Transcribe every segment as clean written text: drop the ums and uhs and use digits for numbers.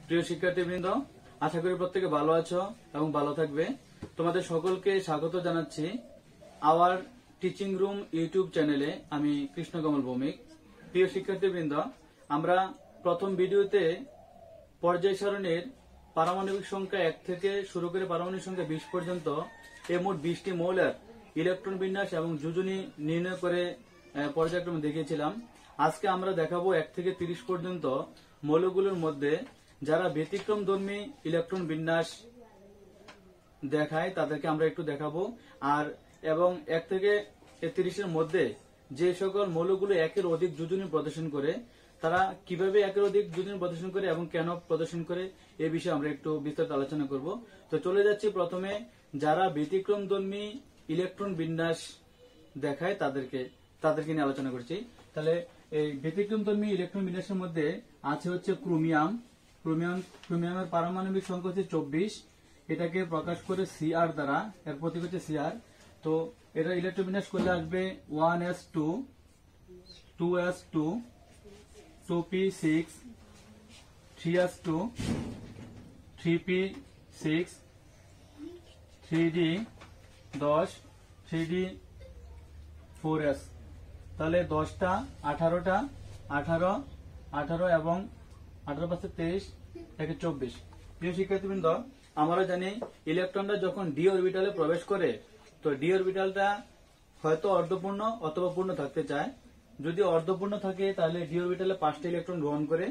প্রিয় শিক্ষার্থীবৃন্দ, আশা করি প্রত্যেকে ভালো আছো এবং ভালো থাকবে। তোমাদের সকলকে স্বাগত জানাচ্ছি আওয়ার টিচিং রুম ইউটিউব চ্যানেলে। আমি কৃষ্ণকমল ভৌমিক। প্রিয় শিক্ষার্থীবৃন্দ, আমরা প্রথম ভিডিওতে পর্যায় সারণীর পারমাণবিক সংখ্যা 1 থেকে শুরু করে পারমাণবিক সংখ্যা 20 পর্যন্ত এই মোট 20টি মৌলের ইলেকট্রন বিন্যাস এবং যোজনী নির্ণয় করে পর্যায়ক্রমে দেখিয়েছিলাম। আজকে আমরা দেখাবো 1 থেকে 30 পর্যন্ত মৌলগুলোর মধ্যে যারা ব্যতিক্রমধর্মী ইলেকট্রন বিন্যাস দেখায় তাদেরকে আমরা একটু দেখাবো। আর এবং 1 থেকে 30 মধ্যে যে সকল মৌলগুলো একের অধিক যোজনী প্রদর্শন করে তারা কিভাবে একের অধিক যোজনী প্রদর্শন করে এবং কেন প্রদর্শন করে এই বিষয়ে আমরা একটু বিস্তারিত আলোচনা করব। তো চলে যাচ্ছি প্রথমে যারা ব্যতিক্রমধর্মী ইলেকট্রন বিন্যাস দেখায় তাদেরকে নিয়ে আলোচনা করছি। তাহলে এই ব্যতিক্রমধর্মী ইলেকট্রন বিন্যাসের মধ্যে আছে হচ্ছে ক্রোমিয়ামের পারমাণবিক সংখ্যা হচ্ছে 24। এটাকে প্রকাশ করে সিআর দ্বারা, এর প্রতীক হচ্ছে সিআর। তো এটা ইলেকট্রন বিন্যাস করলে আসবে 1s2 2s2 2p6 3s2 3p6 3d10 3d4s। তাহলে 10টা 18টা 18 18 এবং 18 পাশে 23 থেকে 24। প্রিয় শিক্ষার্থীবৃন্দ, আমরা জানি ইলেকট্রনটা যখন ডি অরবিটালে প্রবেশ করে তো ডি অরবিটালটা হয়তো অর্ধপূর্ণ অথবা পূর্ণ থাকতে চায়। যদি অর্ধপূর্ণ থাকে তাহলে ডি অরবিটালে 5টা ইলেকট্রন গ্রহণ করে,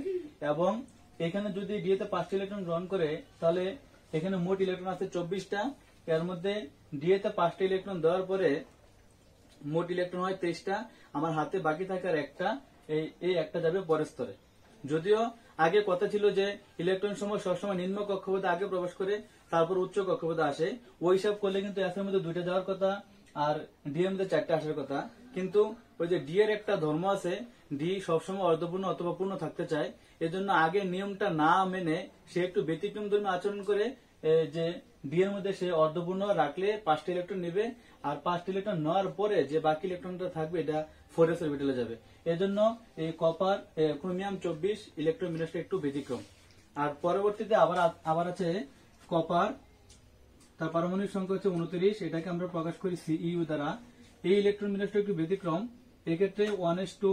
এবং এখানে যদি ডি তে 5টা ইলেকট্রন গ্রহণ করে তাহলে এখানে মোট ইলেকট্রন আছে 24টা। এর মধ্যে ডি তে 5টা ইলেকট্রন দেওয়ার পরে মোট ইলেকট্রন হয় 23টা। আমার হাতে বাকি থাকার একটা, এই একটা যাবে পরের স্তরে। যদিও আগে কথা ছিল যে ইলেকট্রন সমূহ সবসময় নিম্ন কক্ষপথে আগে প্রবেশ করে তারপর উচ্চ কক্ষপথে আসে, ওই হিসাব করলে কিন্তু এস এর মধ্যে 2টা যাওয়ার কথা আর ডি এর মধ্যে 4টা আসার কথা। কিন্তু ওই যে ডি এর একটা ধর্ম আছে, ডি সবসময় অর্ধপূর্ণ অথবা পূর্ণ থাকতে চায়। এজন্য আগে নিয়মটা না মেনে সে একটু ব্যতিক্রমধর্মী আচরণ করে, যে ডি এর মধ্যে সে অর্ধপূর্ণ রাখলে 5টা ইলেকট্রন নেবে, আর 5টা ইলেকট্রন নেওয়ার পরে যে বাকি ইলেকট্রনটা থাকবে এটা 4s অরবিটালে যাবে। এজন্য এই কপার ক্রোমিয়াম 24 ইলেকট্রন বিন্যাসটা একটু ব্যতিক্রম। আর পরবর্তীতে আবার আছে কপার, তার পারমাণবিক সংখ্যা হচ্ছে 29। এটাকে আমরা প্রকাশ করি সিইউ দ্বারা। এই ইলেকট্রন বিন্যাসটা একটু ব্যতিক্রম। এক্ষেত্রে 1s2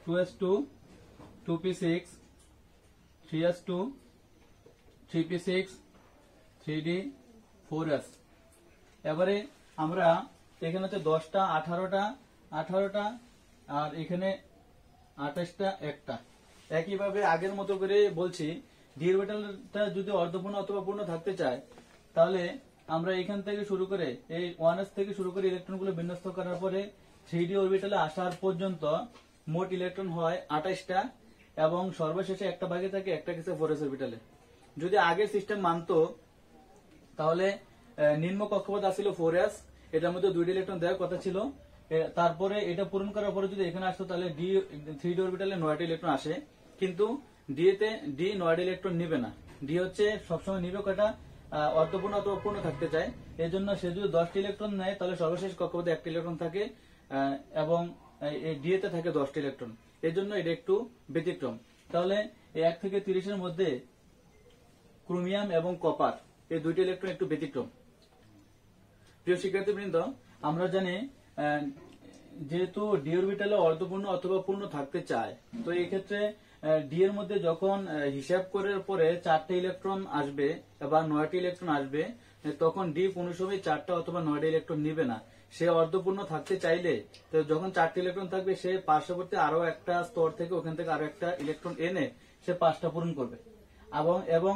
2s2 2p6 3s2 3p6 3d4s। এবারে আমরা এখানে হচ্ছে 10টা 18টা 18টা আর এখানে 28টা একটা। একইভাবে আগের মতো করে বলছি, ডি অরবিটালটা যদি অর্ধপূর্ণ অথবা পূর্ণ থাকতে চায় তাহলে আমরা এখান থেকে শুরু করে এই 1s থেকে শুরু করে ইলেকট্রনগুলো বিন্যস্ত করার পরে 3d অরবিটালে আসার পর্যন্ত মোট ইলেকট্রন হয় 28টা, এবং সর্বশেষে একটা বাকি থাকে, একটা গেছে 4s অরবিটালে। যদি আগের সিস্টেম মানতো তাহলে নিম্ন কক্ষপথ আসছিল 4s, এটার মধ্যে 2টি ইলেকট্রন দেওয়ার কথা ছিল। তারপরে এটা পূরণ করার পরে যদি এখানে আসতো তাহলে ডি 3d অরবিটালে 9টি ইলেকট্রন আসে। কিন্তু ডি 9টি ইলেকট্রন নিবে না। ডি হচ্ছে সবসময় নিবে কটা, অর্ধপূর্ণ অথবা পূর্ণ থাকতে চায়। এই জন্য সে যদি 10টি ইলেকট্রন নেয় তাহলে সর্বশেষ কক্ষপথে 1টি ইলেকট্রন থাকে, এবং ডি তে থাকে 10টি ইলেকট্রন। এই জন্য এটা একটু ব্যতিক্রম। তাহলে 1 থেকে 30 মধ্যে ক্রোমিয়াম এবং কপার এই 2টি ইলেকট্রন একটু ব্যতিক্রম। প্রিয় শিক্ষার্থীবৃন্দ, আমরা জানি যেহেতু ডি অরবিটালে অর্ধপূর্ণ অথবা পূর্ণ থাকতে চায়, তো এই ক্ষেত্রে ডি এর মধ্যে যখন হিসাব করার পরে 4টা ইলেকট্রন আসবে বা 9টি ইলেকট্রন আসবে, তখন ডি কোনো সময় 4টা অথবা 9টা ইলেকট্রন নিবে না। সে অর্ধপূর্ণ থাকতে চাইলে তো যখন 4টি ইলেকট্রন থাকবে সে পার্শ্ববর্তী আরো একটা স্তর থেকে ওখান থেকে আরো একটা ইলেকট্রন এনে সে 5টা পূরণ করবে। এবং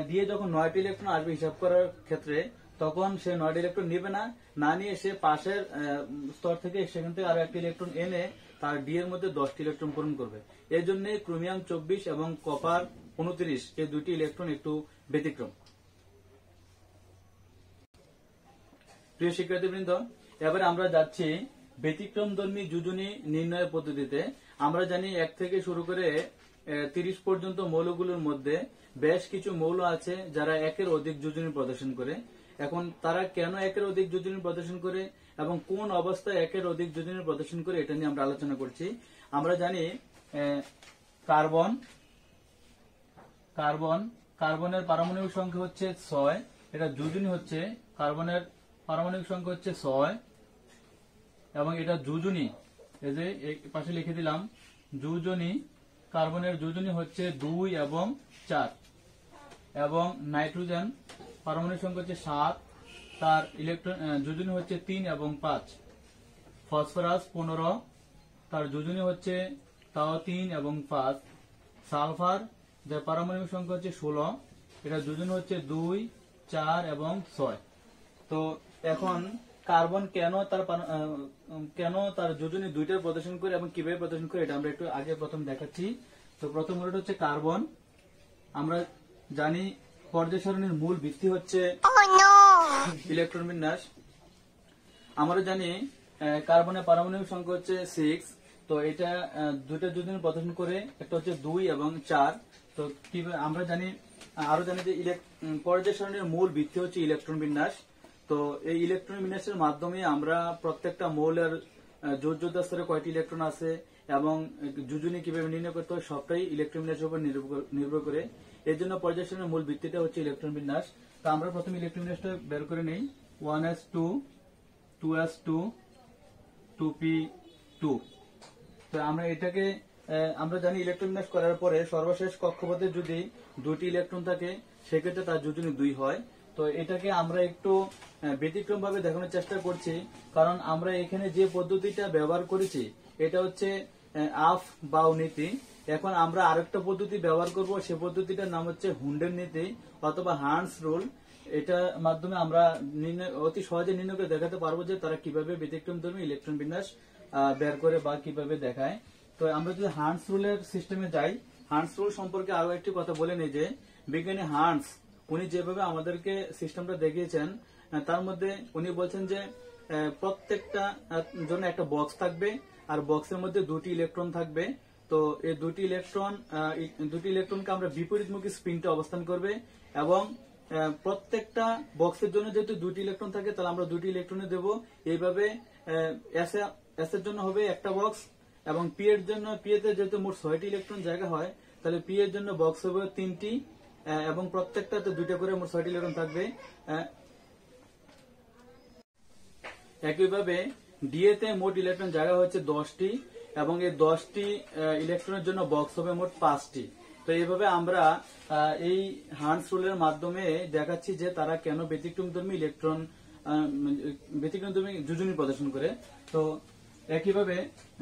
দিয়ে যখন 9টি ইলেকট্রন আসবে হিসাব করার ক্ষেত্রে তখন সে 9টি ইলেকট্রন নিবে না নিয়ে সে পাশের স্তর থেকে সেখান থেকে আরো একটা ইলেকট্রন এনে তার ডি এর মধ্যে 10টি ইলেকট্রন পূরণ করবে। এই জন্য ক্রোমিয়াম 24 এবং কপার 29 এই 2টি ইলেকট্রন একটু ব্যতিক্রম। প্রিয় শিক্ষার্থীবৃন্দ, এবারে আমরা যাচ্ছি ব্যতিক্রমধর্মী যোজনী নির্ণয় পদ্ধতিতে। আমরা জানি 1 থেকে শুরু করে 30 পর্যন্ত মৌলগুলোর মধ্যে বেশ কিছু মৌল আছে যারা একের অধিক যোজনী প্রদর্শন করে। এখন তারা কেন একের অধিক যোজনী প্রদর্শন করে এবং কোন অবস্থায় একের অধিক যোজনী প্রদর্শন করে এটা নিয়ে আমরা আলোচনা করছি। আমরা জানি কার্বন কার্বনের পারমাণবিক সংখ্যা হচ্ছে 6, এটা যোজনী হচ্ছে কার্বনের পারমাণবিক সংখ্যা হচ্ছে 6 এবং এটা যোজনী, এই যে এই পাশে লিখে দিলাম যোজনী, কার্বনের যোজনী হচ্ছে 2 এবং 4 এবং নাইট্রোজেন পারমাণবিক সংখ্যা হচ্ছে 7, তার ইলেকট্রন যোজনী হচ্ছে 3 এবং 5। ফসফরাস 15, তার যোজনী হচ্ছে তাও 3 এবং 5। সালফার যার পারমাণবিক সংখ্যা হচ্ছে 16, এটা যোজনী হচ্ছে 2, 4 এবং 6। তো এখন কার্বন কেন তার যোজনী দুইটার প্রদর্শন করে এবং কিভাবে প্রদর্শন করে এটা আমরা একটু আগে প্রথম দেখাচ্ছি। তো প্রথম হচ্ছে কার্বন, আমরা জানি পর্যায় সারণীর মূল ভিত্তি হচ্ছে ইলেকট্রন বিন্যাস। আমরা জানি কার্বনের পারমাণবিক সংখ্যা হচ্ছে 6, তো এটা দুইটা যোজনী প্রদর্শন করে, একটা হচ্ছে 2 এবং 4। তো আমরা জানি আরো জানি যে পর্যায় সারণীর মূল ভিত্তি হচ্ছে ইলেকট্রন বিন্যাস। তো এই ইলেকট্রন বিন্যাসের মাধ্যমে আমরা প্রত্যেকটা মৌলের যোজ্যতা স্তরে কয়টি ইলেকট্রন আছে এবং যোজনী কিভাবে নির্ণয় করতে হয় সবটাই ইলেকট্রন বিন্যাসের উপর নির্ভর করে। এর জন্য পর্যায় সারণীর মূল ভিত্তিটা হচ্ছে ইলেকট্রন বিন্যাস। তো আমরা প্রথমে ইলেকট্রন বিন্যাসটা বের করে নেই। 1s2, 2s2, 2p2। তো আমরা এটাকে আমরা জানি ইলেকট্রন বিন্যাস করার পরে সর্বশেষ কক্ষপথে যদি দুটি ইলেকট্রন থাকে সেক্ষেত্রে তার যোজনী 2 হয়। তো এটাকে আমরা একটু ব্যতিক্রম ভাবে দেখানোর চেষ্টা করছি, কারণ আমরা এখানে যে পদ্ধতিটা ব্যবহার করেছি এটা হচ্ছে আফ বাউ নীতি। এখন আমরা আরেকটা পদ্ধতি ব্যবহার করব, সে পদ্ধতিটার নাম হচ্ছে হুন্ডের নীতি অথবা হান্স রুল। এটার মাধ্যমে আমরা অতি সহজে নির্ণয় করে দেখাতে পারবো যে তারা কিভাবে ব্যতিক্রমধর্মী ইলেকট্রন বিন্যাস বের করে বা কিভাবে দেখায়। তো আমরা যদি হান্স রুলের সিস্টেমে যাই, হান্স রুল সম্পর্কে আরো একটি কথা বলে নেই যে বিজ্ঞানী হান্স উনি যেভাবে আমাদেরকে সিস্টেমটা দেখিয়েছেন তার মধ্যে উনি বলছেন যে প্রত্যেকটা জন্য একটা বক্স থাকবে আর বক্সের মধ্যে 2টি ইলেকট্রন থাকবে। তো এই দুটি ইলেকট্রনকে আমরা বিপরীতমুখী স্পিনটা অবস্থান করবে এবং প্রত্যেকটা বক্সের জন্য যেহেতু 2টি ইলেকট্রন থাকে তাহলে আমরা 2টি ইলেকট্রনে দেব। এইভাবে এস এর জন্য হবে একটা বক্স এবং পি এর জন্য, পি এতে যেহেতু মোট 6টি ইলেকট্রন জায়গা হয় তাহলে পি এর জন্য বক্স হবে 3টি এবং প্রত্যেকটাতে 2টা করে মোট 6টি ইলেকট্রন থাকবে। একইভাবে ডি তে মোট ইলেকট্রন জায়গা হচ্ছে 10টি এবং এই 10টি ইলেকট্রনের জন্য বক্স হবে মোট 5টি। তো এইভাবে আমরা এই হান্স রুলের মাধ্যমে দেখাচ্ছি যে তারা কেন ব্যতিক্রমধর্মী যোজনী প্রদর্শন করে। তো একইভাবে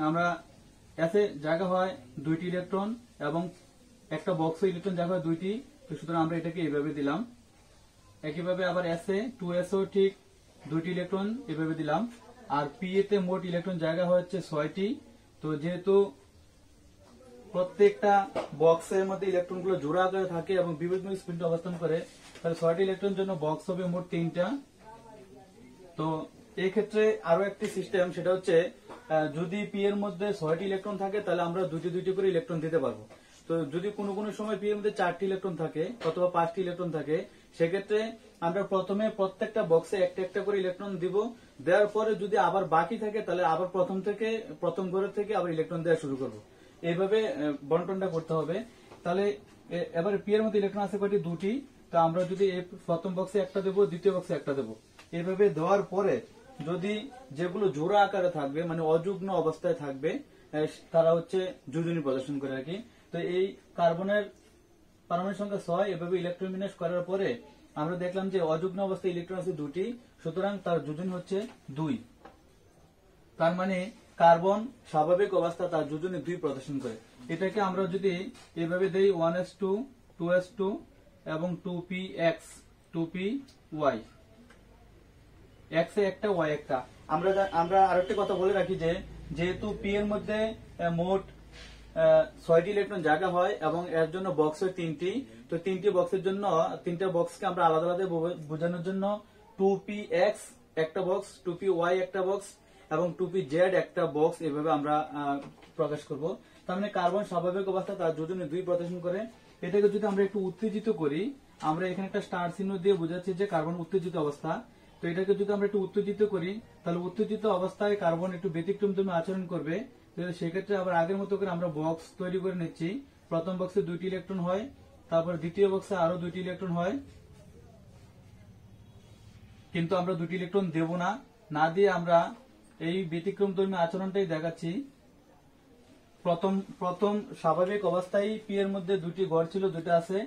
আমরা এসে জায়গা হয় 2টি ইলেকট্রন এবং একটা বক্সে ইলেকট্রন জায়গা হয় 2টি। তো সুতরাং আমরা এটাকে এইভাবে দিলাম। একইভাবে আবার এসে 2s ও ঠিক 2টি ইলেকট্রন এভাবে দিলাম। আর পি তে মোট ইলেকট্রন জায়গা হচ্ছে 6টি। তো যেহেতু প্রত্যেকটা বক্সের মধ্যে ইলেকট্রন গুলো জোড়া আকারে থাকে এবং বিপরীতমুখী স্পিনটা অবস্থান করে, তাহলে 6টি ইলেকট্রন জন্য বক্স হবে মোট 3টা। তো এই ক্ষেত্রে আরো একটি সিস্টেম, সেটা হচ্ছে যদি পি এর মধ্যে 6টি ইলেকট্রন থাকে তাহলে আমরা 2টি করে ইলেকট্রন দিতে পারবো। তো যদি কোনো সময় পি এর মধ্যে 4টি ইলেকট্রন থাকে অথবা 5টি ইলেকট্রন থাকে সেক্ষেত্রে আমরা প্রথমে প্রত্যেকটা বক্সে একটা করে ইলেকট্রন দিব। দেওয়ার পরে যদি আবার বাকি থাকে তাহলে আবার প্রথম ঘরের থেকে আবার ইলেকট্রন দেওয়া শুরু করব। এইভাবে বন্টনটা করতে হবে। তাহলে এবার পি এর মধ্যে ইলেকট্রন আছে কয়টি? 2টি। তো আমরা যদি প্রথম বক্সে একটা দেবো, দ্বিতীয় বক্সে একটা দেবো। এইভাবে দেওয়ার পরে যদি যেগুলো জোড়া আকারে থাকবে মানে অযুগ্ম অবস্থায় থাকবে তারা হচ্ছে যোজনী প্রদর্শন করে আর কি। তো এই কার্বনের পারমাণবিক সংখ্যা 6, এভাবে ইলেকট্রন বিন্যাস করার পরে আমরা দেখলাম যে অযুগ্ম অবস্থায় ইলেকট্রন আছে 2টি, সুতরাং তার যোজনী হচ্ছে 2। তার মানে কার্বন স্বাভাবিক অবস্থা তার যোজনী 2 প্রদর্শন করে। এটাকে আমরা যদি এভাবে দেই 1s2, 2s2 এবং 2px, 2py, x এ একটা y একটা। আমরা আরেকটা কথা বলে রাখি যে যেহেতু পি এর মধ্যে মোট 6টি ইলেকট্রন জায়গা হয় এবং এর জন্য বক্স হয় 3টি। তো 3টি বক্সের জন্য 3টা বক্সকে আমরা আলাদা আলাদা বোঝানোর জন্য 2px একটা বক্স, 2py একটা বক্স এবং 2pz একটা বক্স এভাবে আমরা প্রকাশ করব। তার মানে কার্বন স্বাভাবিক অবস্থা তার যোজনী 2 প্রদর্শন করে। এটাকে যদি আমরা একটু উত্তেজিত করি, আমরা এখানে একটা স্টার চিহ্ন দিয়ে বোঝাচ্ছি যে কার্বন উত্তেজিত অবস্থা। তো এটাকে যদি আমরা একটু উত্তেজিত করি তাহলে উত্তেজিত অবস্থায় কার্বন একটু ব্যতিক্রমধর্মী আচরণ করবে। সেক্ষেত্রে আবার আগের মতো করে আমরা বক্স তৈরি করে নিচ্ছি। প্রথম বক্সে 2টি ইলেকট্রন হয়, তারপর দ্বিতীয় বক্সে আরো 2টি ইলেকট্রন হয়, কিন্তু আমরা 2টি ইলেকট্রন দেব না, না দিয়ে আমরা এই ব্যতিক্রমধর্মী আচরণটাই দেখাচ্ছি। প্রথম স্বাভাবিক অবস্থায় পি এর মধ্যে 2টি ঘর ছিল, 2টা আছে।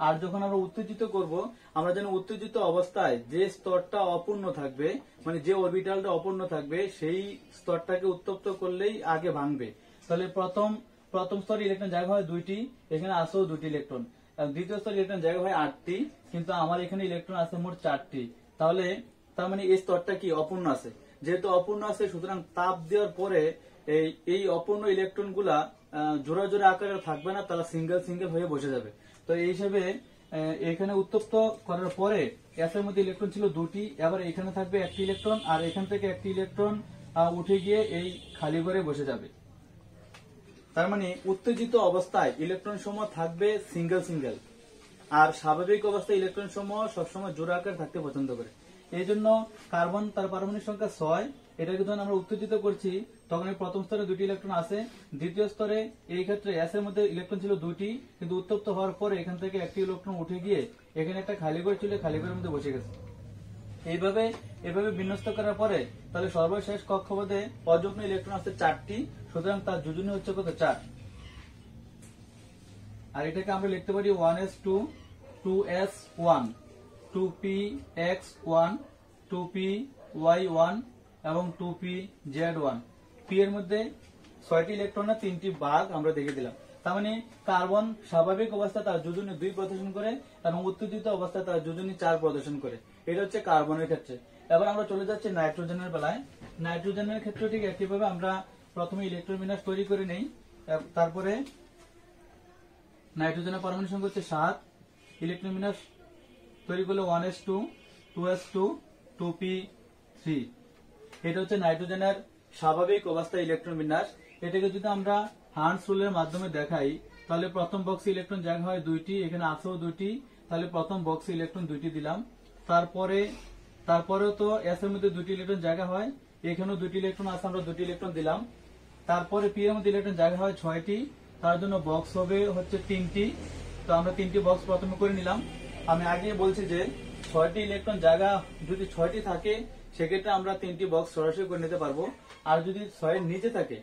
আর যখন আমরা উত্তেজিত করব, আমরা জানি উত্তেজিত অবস্থায় যে স্তরটা অপূর্ণ থাকবে, মানে যে অরবিটালটা অপূর্ণ থাকবে, সেই স্তরটাকে উত্তপ্ত করলেই আগে ভাঙবে। তাহলে প্রথম স্তরে ইলেকট্রন জায়গা হয় 2টি, এখানে আসেও 2টি ইলেকট্রন। দ্বিতীয় স্তরে ইলেকট্রন জায়গা হয় 8টি, কিন্তু আমার এখানে ইলেকট্রন আছে মোট 4টি। তাহলে তার মানে এই স্তরটা কি অপূর্ণ আছে। যেহেতু অপূর্ণ আছে, সুতরাং তাপ দেওয়ার পরে এই অপূর্ণ ইলেকট্রন গুলা জোড়া জোড়া আকারে থাকবে না, তারা সিঙ্গেল সিঙ্গেল হয়ে বসে যাবে। তো এই হিসেবে এখানে উত্তপ্ত করার পরে এস এর মধ্যে ইলেকট্রন ছিল 2টি, এবার এখানে থাকবে 1টি ইলেকট্রন, আর এখান থেকে 1টি ইলেকট্রন উঠে গিয়ে এই খালি ঘরে বসে যাবে। তার মানে উত্তেজিত অবস্থায় ইলেকট্রন সমূহ থাকবে সিঙ্গেল সিঙ্গেল, আর স্বাভাবিক অবস্থায় ইলেকট্রন সমূহ সবসময় জোড়া আকারে থাকতে পছন্দ করে। এই জন্য কার্বন তার পারমাণবিক সংখ্যা 6, এটাকে যখন আমরা উত্তেজিত করছি তখন এই প্রথম স্তরে 2টি ইলেকট্রন আছে। দ্বিতীয় স্তরে এই ক্ষেত্রে এস এর মধ্যে ইলেকট্রন ছিল 2টি, কিন্তু উত্তপ্ত হওয়ার পরে এখান থেকে 1টি ইলেকট্রন উঠে গিয়ে এখানে একটা খালি ঘর ছিল, খালি ঘরের মধ্যে বসে গেছে। এইভাবে বিন্যস্ত করার পরে তাহলে সর্বশেষ কক্ষপথে অযুগ্ম ইলেকট্রন আছে 4টি, সুতরাং তার যোজনী হচ্ছে কত? 4। আর এটাকে আমরা লিখতে পারি 1s2, 2s1, 2px1, 2py1 এবং 2pz1। পি এর মধ্যে 6টি ইলেকট্রন, 3টি ভাগ আমরা দেখে দিলাম। তার মানে কার্বন স্বাভাবিক অবস্থায় তার যোজনী 2 প্রদর্শন করে এবং উত্তেজিত অবস্থায় তার যোজনী 4 প্রদর্শন করে। এটা হচ্ছে কার্বনের ক্ষেত্রে। এবার আমরা চলে যাচ্ছি নাইট্রোজেনের বেলায়। নাইট্রোজেনের ক্ষেত্রে ঠিক একইভাবে আমরা প্রথমে ইলেকট্রন বিন্যাস তৈরি করে নেই। তারপরে নাইট্রোজেনের পারমাণবিক সংখ্যা হচ্ছে 7, ইলেকট্রন বিন্যাস তৈরি করলে 1s2, 2s2, 2p3। এটা হচ্ছে নাইট্রোজেনের স্বাভাবিক অবস্থায় ইলেকট্রন বিন্যাস। এটাকে যদি আমরা হান্টস রুলের মাধ্যমে দেখাই, তাহলে প্রথম বক্সে ইলেকট্রন জায়গা হয় 2টি, এখানে আছেও 2টি, তাহলে প্রথম বক্সে ইলেকট্রন 2টি দিলাম। তারপরেও তো এস এর মধ্যে 2টি ইলেকট্রন জায়গা হয়, এখানেও 2টি ইলেকট্রন আছে, আমরা 2টি ইলেকট্রন দিলাম। তারপরে পি এর মধ্যে ইলেকট্রন জায়গা হয় 6টি, তার জন্য বক্স হবে হচ্ছে 3টি। তো আমরা 3টি বক্স প্রথমে করে নিলাম। আমি আগে বলছি যে 6টি ইলেকট্রন জায়গা যদি 6টি থাকে, সেক্ষেত্রে আমরা 3টি বক্স সরাসরি করে নিতে পারবো। আর যদি 6 এর নিচে থাকে,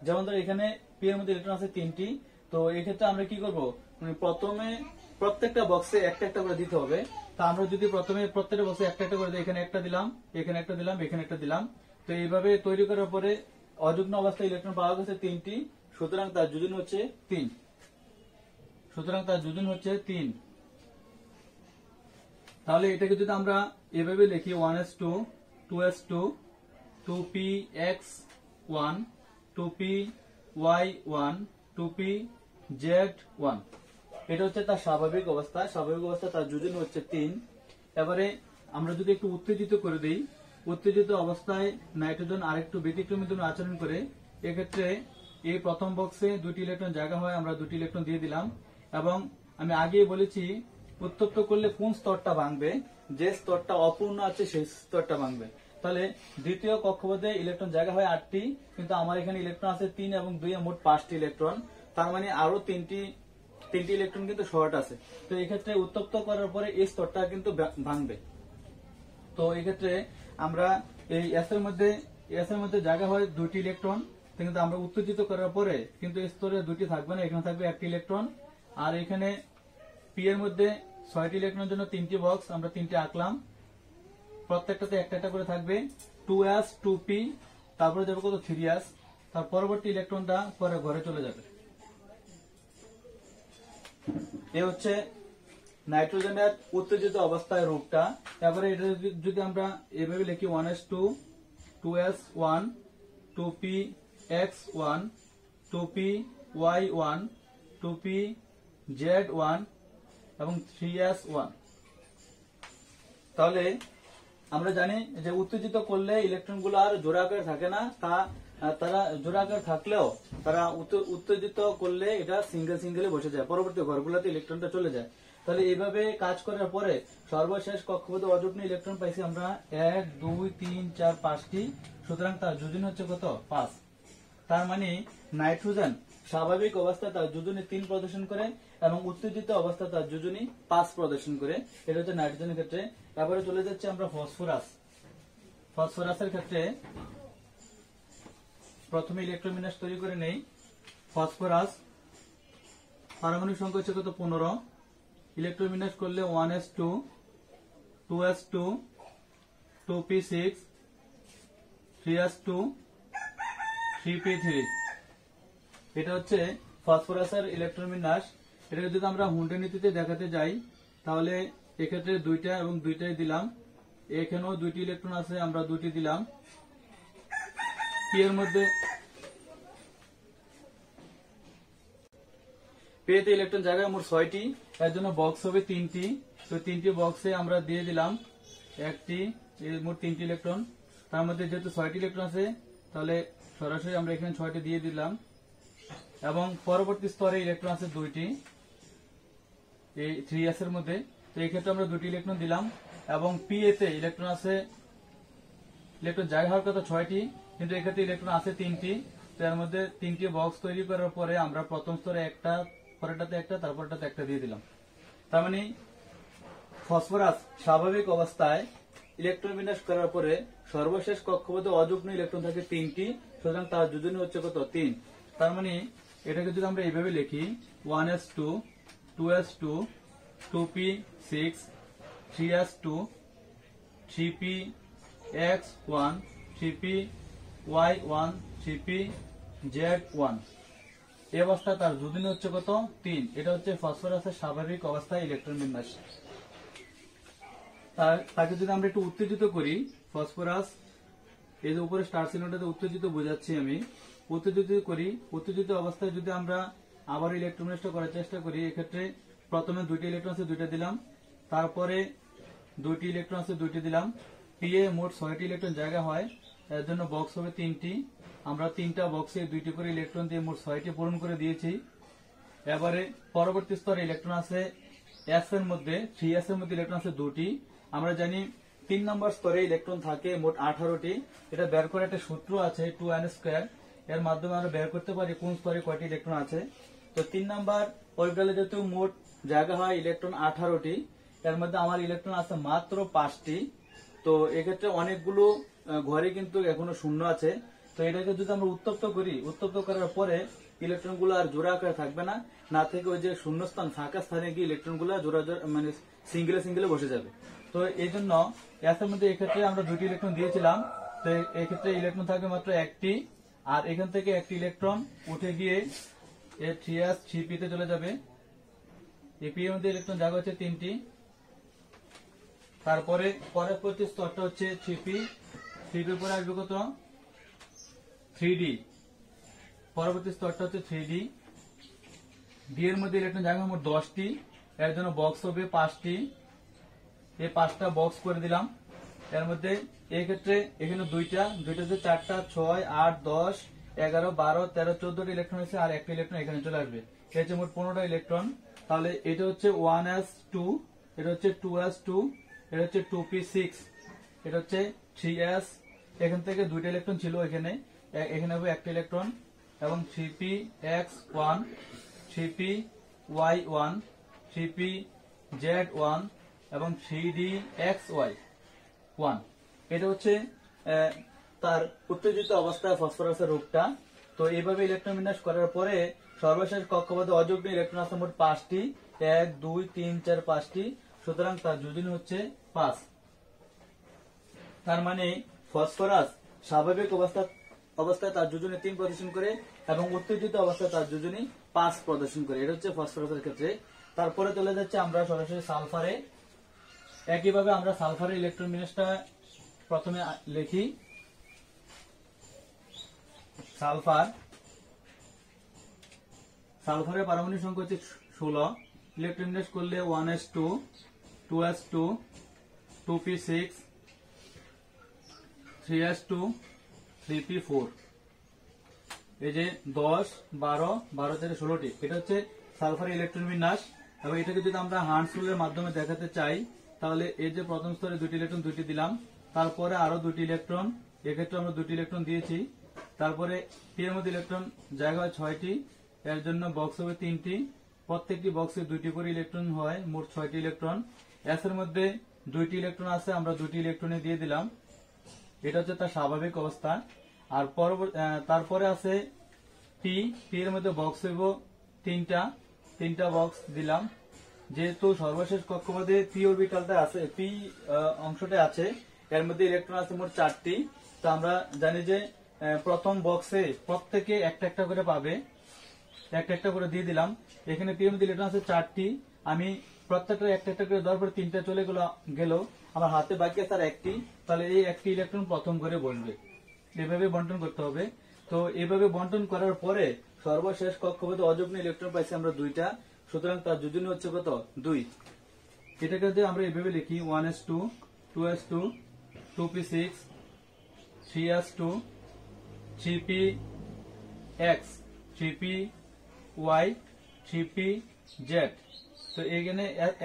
যেমন ধর এখানে পি এর মধ্যে ইলেকট্রন আছে 3টি, তো এই ক্ষেত্রে আমরা কি করবো, প্রথমে প্রত্যেকটা বক্সে একটা একটা করে দিতে হবে। তা আমরা যদি প্রথমে প্রত্যেকটা বক্সে একটা একটা করে দিই, এখানে একটা দিলাম, এখানে একটা দিলাম, এখানে একটা দিলাম। তো এইভাবে তৈরি করার পরে অযুগ্ম অবস্থায় ইলেকট্রন পাওয়া গেছে 3টি, সুতরাং তার যোজন হচ্ছে 3। তাহলে এটাকে যদি আমরা এভাবে লিখি 1s2, 2s2, 2px1, 2py1, 2pz1, এটা হচ্ছে তার স্বাভাবিক অবস্থা। স্বাভাবিক অবস্থা তার যোজন হচ্ছে 3। এবারে আমরা যদি একটু উত্তেজিত করে দিই, উত্তেজিত অবস্থায় নাইট্রোজেন আরেকটু ব্যতিক্রমী আচরণ করে। এক্ষেত্রে এই প্রথম বক্সে 2টি ইলেকট্রন জায়গা হয়, আমরা 2টি ইলেকট্রন দিয়ে দিলাম। এবং আমি আগেই বলেছি উত্তপ্ত করলে কোন স্তরটা ভাঙবে, যে স্তরটা অপূর্ণ আছে সেই স্তরটা ভাঙবে। তাহলে দ্বিতীয় কক্ষপথে ইলেকট্রন জায়গা হয় 8টি, কিন্তু আমার এখানে ইলেকট্রন আছে 3 এবং 2 মোট 5টি ইলেকট্রন। তার মানে আরো 3টি ইলেকট্রন কিন্তু শর্ট আছে। তো এই ক্ষেত্রে উত্তপ্ত করার পরে এই স্তরটা কিন্তু ভাঙবে। তো এই ক্ষেত্রে আমরা এই এস এর মধ্যে জায়গা হয় 2টি ইলেকট্রন, কিন্তু আমরা উত্তেজিত করার পরে কিন্তু স্তরে 2টি থাকবে না, এখানে থাকবে 1টি ইলেকট্রন। আর এখানে পি এর মধ্যে 6টি ইলেকট্রনের জন্য 3টি বক্স, আমরা 3টি আঁকলাম। প্রত্যেকটাতে একটা একটা করে থাকবে 2s, 2p, তারপরে যাবে কত 3s। তার পরবর্তী ইলেকট্রনটা পরে ঘরে চলে যাবে। এ হচ্ছে নাইট্রোজেনের উত্তেজিত অবস্থায় রূপটা। এবারে এটা যদি আমরা এভাবে লিখি 1s2, 2s1, 2px1, 2py1, 2pz1 এবং 3s1। তাহলে আমরা জানি যে উত্তেজিত করলে ইলেকট্রন গুলো আর জোড়া আকারে থাকে না, তারা জোড়া আকারে থাকলেও তারা উত্তেজিত করলে এটা সিঙ্গেল সিঙ্গেলে বসে যায়, পরবর্তী ঘরগুলোতে ইলেকট্রনটা চলে যায়। তাহলে এইভাবে কাজ করার পরে সর্বশেষ কক্ষপথে অযুগ্ম ইলেকট্রন পাইছি আমরা 1, 2, 3, 4, 5টি। সুতরাং তার যোজন হচ্ছে কত? 5। তার মানে নাইট্রোজেন স্বাভাবিক অবস্থায় তার যোজনী 3 প্রদর্শন করে এবং উত্তেজিত অবস্থায় তার যোজনী 5 প্রদর্শন করে। এটা হচ্ছে নাইট্রোজেনের ক্ষেত্রে। তারপরে চলে যাচ্ছে আমরা ফসফরাস। ফসফরাসের ক্ষেত্রে প্রথমে ইলেকট্রোবিন্যাস তৈরি করে নেই। ফসফরাস পারমাণবিক সংখ্যা হচ্ছে কত 15। ইলেকট্রোবিন্যাস করলে 1s2 2s2 2p6 3s2 3p3। এটা হচ্ছে ফসফরাসের ইলেকট্রন বিন্যাস। এটা যদি আমরা হুন্ডে নীতিতে দেখাতে যাই তাহলে এক্ষেত্রে 2টা এবং 2টাই দিলাম। এখানেও 2টি ইলেকট্রন আছে, আমরা 2টি দিলাম। পি এর মধ্যে পেতে ইলেকট্রন জায়গায় মোট 6টি, এর জন্য বক্স হবে 3টি। তো 3টি বক্সে আমরা দিয়ে দিলাম একটি, মোট 3টি ইলেকট্রন। তার মধ্যে যেহেতু 6টি ইলেকট্রন আছে তাহলে সরাসরি আমরা এখানে 6টি দিয়ে দিলাম। এবং পরবর্তী স্তরে ইলেকট্রন আছে 2টি এই 3s এর মধ্যে। তো এই ক্ষেত্রে আমরা 2টি ইলেকট্রন দিলাম। এবং পি এ তে ইলেকট্রন আছে, ইলেকট্রন জায়গা হওয়ার কথা 6টি, কিন্তু এক্ষেত্রে ইলেকট্রন আছে 3টি। তো এর মধ্যে 3টি বক্স তৈরি করার পরে আমরা প্রথম স্তরে একটা, পরেরটাতে একটা, তারপরটাতে একটা দিয়ে দিলাম। তার মানে ফসফরাস স্বাভাবিক অবস্থায় ইলেকট্রন বিন্যাস করার পরে সর্বশেষ কক্ষপথে অযুগ্ম ইলেকট্রন থাকে 3টি, সুতরাং তার যোজনী হচ্ছে কত 3। তার মানে এটাকে যদি আমরা এইভাবে লিখি 1s2 2s2 2p6 3s2 3px1 3py1 3pz1, এই অবস্থায় তার যোজনী হচ্ছে কত 3। এটা হচ্ছে ফসফরাসের স্বাভাবিক অবস্থায় ইলেকট্রন বিন্যাস। তাকে যদি আমরা একটু উত্তেজিত করি, ফসফরাস এই যে উপরে স্টার সিলিন্ডারতে উত্তেজিত বোঝাচ্ছি আমি, উত্তেজিত করি। উত্তেজিত অবস্থায় যদি আমরা আবার ইলেকট্রন বিন্যাসটা করার চেষ্টা করি, এক্ষেত্রে প্রথমে 2টি ইলেকট্রন আছে 2টা দিলাম, তারপরে 2টি ইলেকট্রন আছে 2টি দিলাম। পি এ মোট 6টি ইলেকট্রন জায়গা হয়, এর জন্য বক্স হবে 3টি। আমরা 3টা বক্সে 2টি করে ইলেকট্রন দিয়ে মোট 6টি পূরণ করে দিয়েছি। এবারে পরবর্তী স্তরে ইলেকট্রন আছে এস এর মধ্যে, 3s এর মধ্যে ইলেকট্রন আছে 2টি। আমরা জানি 3 নম্বর স্তরে ইলেকট্রন থাকে মোট 18টি। এটা বের করে একটা সূত্র আছে 2n², এর মাধ্যমে আমরা বের করতে পারি কোন স্তরে কয়টি ইলেকট্রন আছে। তো 3 নম্বর অরবিটালে যেহেতু মোট জায়গা হয় ইলেকট্রন 18টি, এর মধ্যে আমার ইলেকট্রন আছে মাত্র 5টি। তো এক্ষেত্রে অনেকগুলো ঘরে কিন্তু এখনো শূন্য আছে। তো এটাকে যদি আমরা উত্তপ্ত করি, উত্তপ্ত করার পরে ইলেকট্রন গুলো আর জোড়া আকারে থাকবে না, না থেকে ওই যে শূন্যস্থান ফাঁকা স্থানে গিয়ে ইলেকট্রন গুলো জোড়া মানে সিঙ্গেলে সিঙ্গেলে বসে যাবে। তো এই জন্য এর মধ্যে এক্ষেত্রে আমরা 2টি ইলেকট্রন দিয়েছিলাম। তো এক্ষেত্রে ইলেকট্রন থাকবে মাত্র 1টি, আর এখান থেকে একটি ইলেকট্রন উঠে গিয়ে এর 3s 3p তে চলে যাবে। এপি এর মধ্যে ইলেকট্রন জায়গা হচ্ছে 3টি। তারপরে পরবর্তী স্তরটা হচ্ছে 3p, 3p পরে আসবে কত 3d। পরবর্তী স্তরটা হচ্ছে 3d। ডি এর মধ্যে ইলেকট্রন জায়গা মোট 10টি, এর জন্য বক্স হবে 5টি। এই 5টা বক্স করে দিলাম। এর মধ্যে এই ক্ষেত্রে এখানে 2টাতে 4টা 6 8 10 11 12 13 14টি ইলেকট্রন আছে, আর একটা ইলেকট্রন এখানে চলে আসবে। এটা হচ্ছে মোট 15টা ইলেকট্রন। তাহলে এটা হচ্ছে 1s2, এটা হচ্ছে 2s2, এটা হচ্ছে 2p6, এটা হচ্ছে 3s। এখান থেকে 2টা ইলেকট্রন ছিল, এখানে এখানে হবে একটা ইলেকট্রন, এবং 3px1 3py1 3pz1 এবং 3dxy1। এটা হচ্ছে তার উত্তেজিত অবস্থায় ফসফরাসের রূপটা। তো এইভাবে ইলেকট্রন বিন্যাস করার পরে সর্বশেষ কক্ষপথে অযুগ্ম ইলেকট্রন আছে মোট 5টি, 1 2 3 4 5টি। সুতরাং তার যোজনী হচ্ছে 5। তার মানে ফসফরাস স্বাভাবিক অবস্থায় তার যোজনী 3 প্রদর্শন করে এবং উত্তেজিত অবস্থায় তার যোজনী 5 প্রদর্শন করে। এটা হচ্ছে ফসফরাসের ক্ষেত্রে। তারপরে চলে যাচ্ছে আমরা সরাসরি সালফারে। একইভাবে আমরা সালফারের ইলেকট্রন বিন্যাসটা প্রথমে লিখি। সালফারের পারমাণবিক সংখ্যা হচ্ছে 16। ইলেকট্রন বিন্যাস করলে 1s2 2s2 2p6 3s2 3p4। এই যে 10 12 12 থেকে 16টি, এটা হচ্ছে সালফারের ইলেকট্রন বিন্যাস। এবং এটাকে যদি আমরা হান্টস রুলের মাধ্যমে দেখাতে চাই, তাহলে এই যে প্রথম স্তরে 2টি ইলেকট্রন 2টি দিলাম, তারপরে আরো 2টি ইলেকট্রন, এক্ষেত্রে আমরা 2টি ইলেকট্রন দিয়েছি। তারপরে পি এর মধ্যে ইলেকট্রন জায়গা হয় 6টি, এর জন্য বক্স হবে 3টি, প্রত্যেকটি বক্সে 2টি করে ইলেকট্রন হয়, মোট 6টি ইলেকট্রন। এস এর মধ্যে 2টি ইলেকট্রন আছে, আমরা 2টি ইলেকট্রনে দিয়ে দিলাম, এটা হচ্ছে তার স্বাভাবিক অবস্থা। আর তারপরে আছে পি, পি এর মধ্যে বক্স হইব 3টা বক্স দিলাম। যেহেতু সর্বশেষ কক্ষপথে পি অরবিটালটা আছে, পি অংশটা আছে, এর মধ্যে ইলেকট্রন আছে মোট 4টি। তো আমরা জানি যে প্রথম বক্সে প্রত্যেকে একটা একটা করে পাবে, একটা একটা করে দিয়ে দিলাম। এখানে পি এর মধ্যে ইলেকট্রন আছে 4টি, আমি প্রত্যেকটা একটা একটা করে দেওয়ার পরে 3টা চলে গেল, আমার হাতে বাকি আছে আর একটি, তাহলে এই একটি ইলেকট্রন প্রথম করে বসবে। এভাবে বন্টন করতে হবে। তো এভাবে বন্টন করার পরে সর্বশেষ কক্ষপথে অযুগ্ম ইলেকট্রন পাইছি আমরা 2টা, সুতরাং তার যোজনী হচ্ছে কত? 2। এটাকে যদি আমরা এভাবে লিখি 1s2, 2s2, 2p6, 3s2, 3px, 3py, 3pz। তো এখানে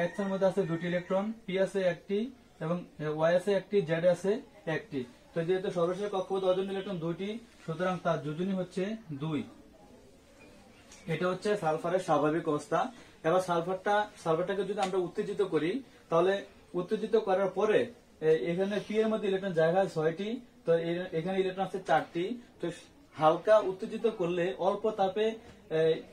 x এর মধ্যে আছে 2টি ইলেকট্রন, p আছে একটি এবং y আছে একটি, z আছে একটি। তো যেহেতু সর্বশেষ কক্ষপথে অযুগ্ম ইলেকট্রন 2টি, সুতরাং তার যোজনী হচ্ছে 2। এটা হচ্ছে সালফারের স্বাভাবিক অবস্থা। এবার সালফারটাকে যদি আমরা উত্তেজিত করি, তাহলে উত্তেজিত করার পরে এখানে পি এর মধ্যে ইলেকট্রন জায়গা 6টি, তো এখানে ইলেকট্রন আছে 4টি। তো হালকা উত্তেজিত করলে অল্প তাপে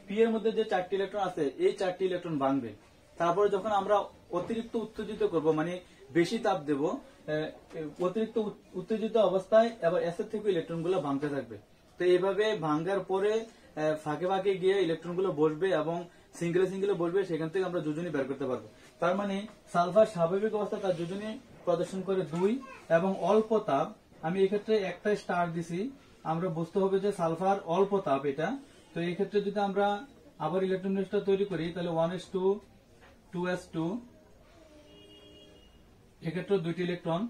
পি এর মধ্যে যে 4টি ইলেকট্রন আছে, এই 4টি ইলেকট্রন ভাঙবে। তারপরে যখন আমরা অতিরিক্ত উত্তেজিত করব, মানে বেশি তাপ দেব, অতিরিক্ত উত্তেজিত অবস্থায় এবার এসের থেকে ইলেকট্রন গুলো ভাঙতে থাকবে। তো এইভাবে ভাঙার পরে ফাঁকে ফাঁকে গিয়ে ইলেকট্রন গুলো বসবে এবং সিঙ্গেলে বসবে, সেখান থেকে আমরা যোজনী বের করতে পারবো। তার মানে সালফার স্বাভাবিক অবস্থা তার যোজনী প্রদর্শন করে 2 এবং অল্প তাপ। আমি এক্ষেত্রে একটা স্টার দিছি, আমরা বুঝতে হবে যে সালফার অল্প তাপ এটা। তো এই ক্ষেত্রে যদি আমরা আবার ইলেকট্রন তৈরি করি, তাহলে 1s2, 2s2, এক্ষেত্রে 2টি ইলেকট্রন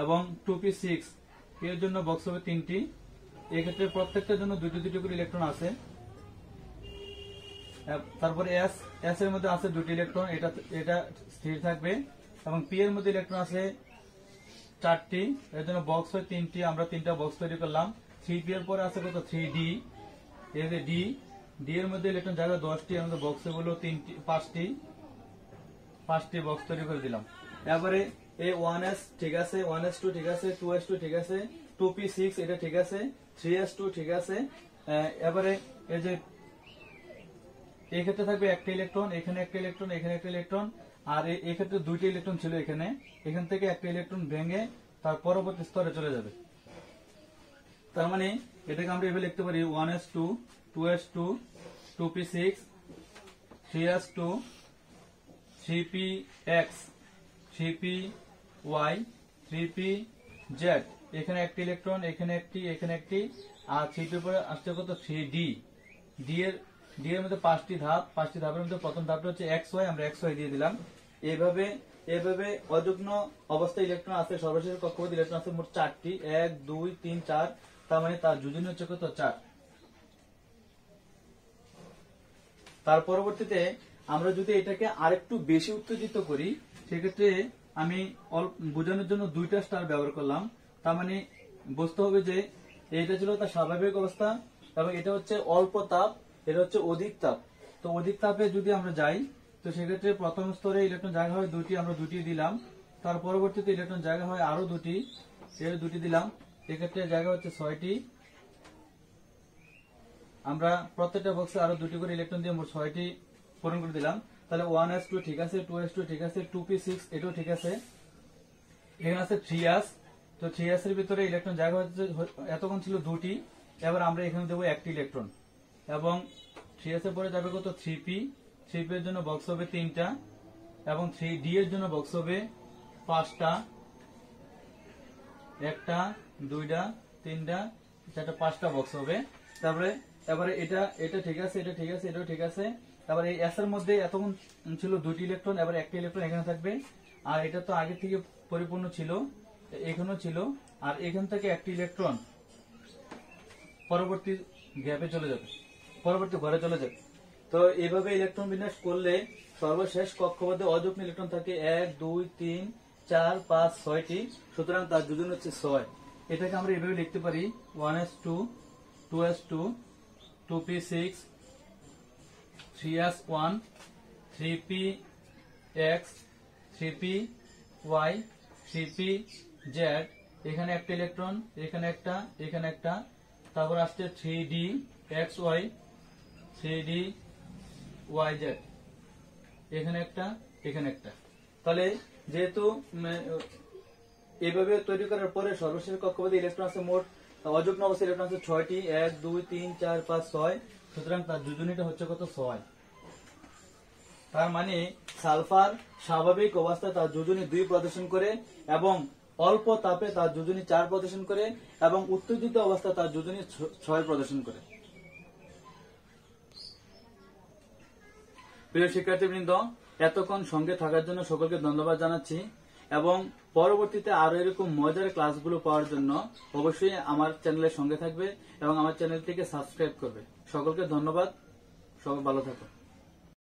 এবং 2p6 এর জন্য বক্স হবে 3টি। এক্ষেত্রে প্রত্যেকটার জন্য 2টি করে ইলেকট্রন আছে। তারপরে এস এর মধ্যে আছে 2টি ইলেকট্রন, এটা স্থির থাকবে এবং পি এর মধ্যে ইলেকট্রন আছে 4টি, এর জন্য বক্স হয় 3টি, আমরা 3টা বক্স তৈরি করলাম। 3p এর পরে আছে কত? 3d, এই যে ডি এর মধ্যে ইলেকট্রন জায়গা 10টি, আমাদের বক্সে হলো 5টি বক্স তৈরি করে দিলাম। এবারে এই 1s ঠিক আছে, 1s2 ঠিক আছে, 2s2 ঠিক আছে, 2p6 এটা ঠিক আছে, 3s2 ঠিক আছে। এবারে এই যে এই ক্ষেত্রে থাকবে একটা ইলেকট্রন, এখানে একটা ইলেকট্রন, এখানে একটা ইলেকট্রন, আর এই ক্ষেত্রে 2টি ইলেকট্রন ছিল এখান থেকে একটা ইলেকট্রন ভেঙে তার পরবর্তী স্তরে চলে যাবে। তার মানে এটাকে আমরা এভাবে লিখতে পারি 1s2, 2s2, 2p6, 3s2, 3px, 3py, 3pz। এখানে একটি ইলেকট্রন, এখানে একটি, আর 3p পরে আসছে কত? 3d। ডি এর মধ্যে 5টি ধাপের মধ্যে প্রথম ধাপটা হচ্ছে xy, আমরা xy দিয়ে দিলাম। এইভাবে অযুগ্ম অবস্থায় ইলেকট্রন আছে, সর্বশেষ কক্ষপথে ইলেকট্রন আছে মোট 4টি, 1 2 3 4। তার মানে তার যোজনী হচ্ছে কত? 4। তার পরবর্তীতে আমরা যদি এটাকে আরেকটু বেশি উত্তেজিত করি, সেক্ষেত্রে আমি বোঝানোর জন্য 2টা স্টার ব্যবহার করলাম। তার মানে বুঝতে হবে যে এটা ছিল তার স্বাভাবিক অবস্থা এবং এটা হচ্ছে অল্প তাপ, এটা হচ্ছে অধিক তাপ। তো অধিক তাপে যদি আমরা যাই, তো সেক্ষেত্রে প্রথম স্তরে ইলেকট্রন জায়গা হয় 2টি, আমরা 2টি দিলাম। তার পরবর্তীতে ইলেকট্রন জায়গা হয় আরো 2টি, এর 2টি দিলাম। এক্ষেত্রে জায়গা হচ্ছে 6টি, আমরা প্রত্যেকটা বক্সে আরো 2টি করে ইলেকট্রন দিয়ে মোট 6টি পূরণ করে দিলাম। তাহলে 1s2 ঠিক আছে, 2s2 ঠিক আছে, 2p6 এটাও ঠিক আছে। এখানে আছে 3s, তো 3s এর ভিতরে ইলেকট্রন জায়গা হচ্ছে এতক্ষণ ছিল 2টি, এবার আমরা এখানে দেবো একটি ইলেকট্রন এবং 3s এর পরে যাবে কত? 3p এর জন্য বক্স হবে 3টা এবং 3d এর জন্য বক্স হবে 5টা, 1টা 2টা 3টা 4টা 5টা বক্স হবে। তারপরে এবারে এটা ঠিক আছে, এটা ঠিক আছে, এটাও ঠিক আছে। তারপরে এই এস এর মধ্যে এতক্ষণ ছিল 2টি ইলেকট্রন, এবার একটা ইলেকট্রন এখানে থাকবে, আর এটা তো আগে থেকে পরিপূর্ণ ছিল, এখানেও ছিল, আর এখান থেকে একটি ইলেকট্রন পরবর্তী গ্যাপে চলে যাবে, পরবর্তী ঘরে চলে যাবে। তো এইভাবে ইলেকট্রন বিন্যাস করলে সর্বশেষ কক্ষপথে অযুগ্ম ইলেকট্রন থাকে 1 2 3 4 5 6টি, সুতরাং তার যোজন হচ্ছে 6। এটাকে আমরা এভাবে লিখতে পারি 1s2, 2s2, 2p6, 3s1, 3px, 3py, 3pz, এখানে একটা ইলেকট্রন, এখানে একটা, এখানে একটা, তারপর আসছে 3dxy, 3dyz, এখানে একটা, এখানে একটা। তাহলে যেহেতু এভাবে তৈরি করার পরে সর্বশেষ কক্ষপথে ইলেকট্রন আছে মোট অযুগ্ম অবস্থা ইলেকট্রন আছে 6টি, 1 2 3 4 5 6, সুতরাং তার যোজনীটা হচ্ছে কত 6। তার মানে সালফার স্বাভাবিক অবস্থায় তার যোজনী 2 প্রদর্শন করে এবং অল্প তাপে তার যোজনী 4 প্রদর্শন করে এবং উত্তেজিত অবস্থায় তার যোজনী 6 প্রদর্শন করে। প্রিয় শিক্ষার্থীবৃন্দ, এতক্ষণ সঙ্গে থাকার জন্য সকলকে ধন্যবাদ জানাচ্ছি এবং পরবর্তীতে আরো এরকম মজার ক্লাসগুলো পাওয়ার জন্য অবশ্যই আমার চ্যানেলের সঙ্গে থাকবে এবং আমার চ্যানেলটিকে সাবস্ক্রাইব করবে। সকলকে ধন্যবাদ, সবাই ভালো থাকো।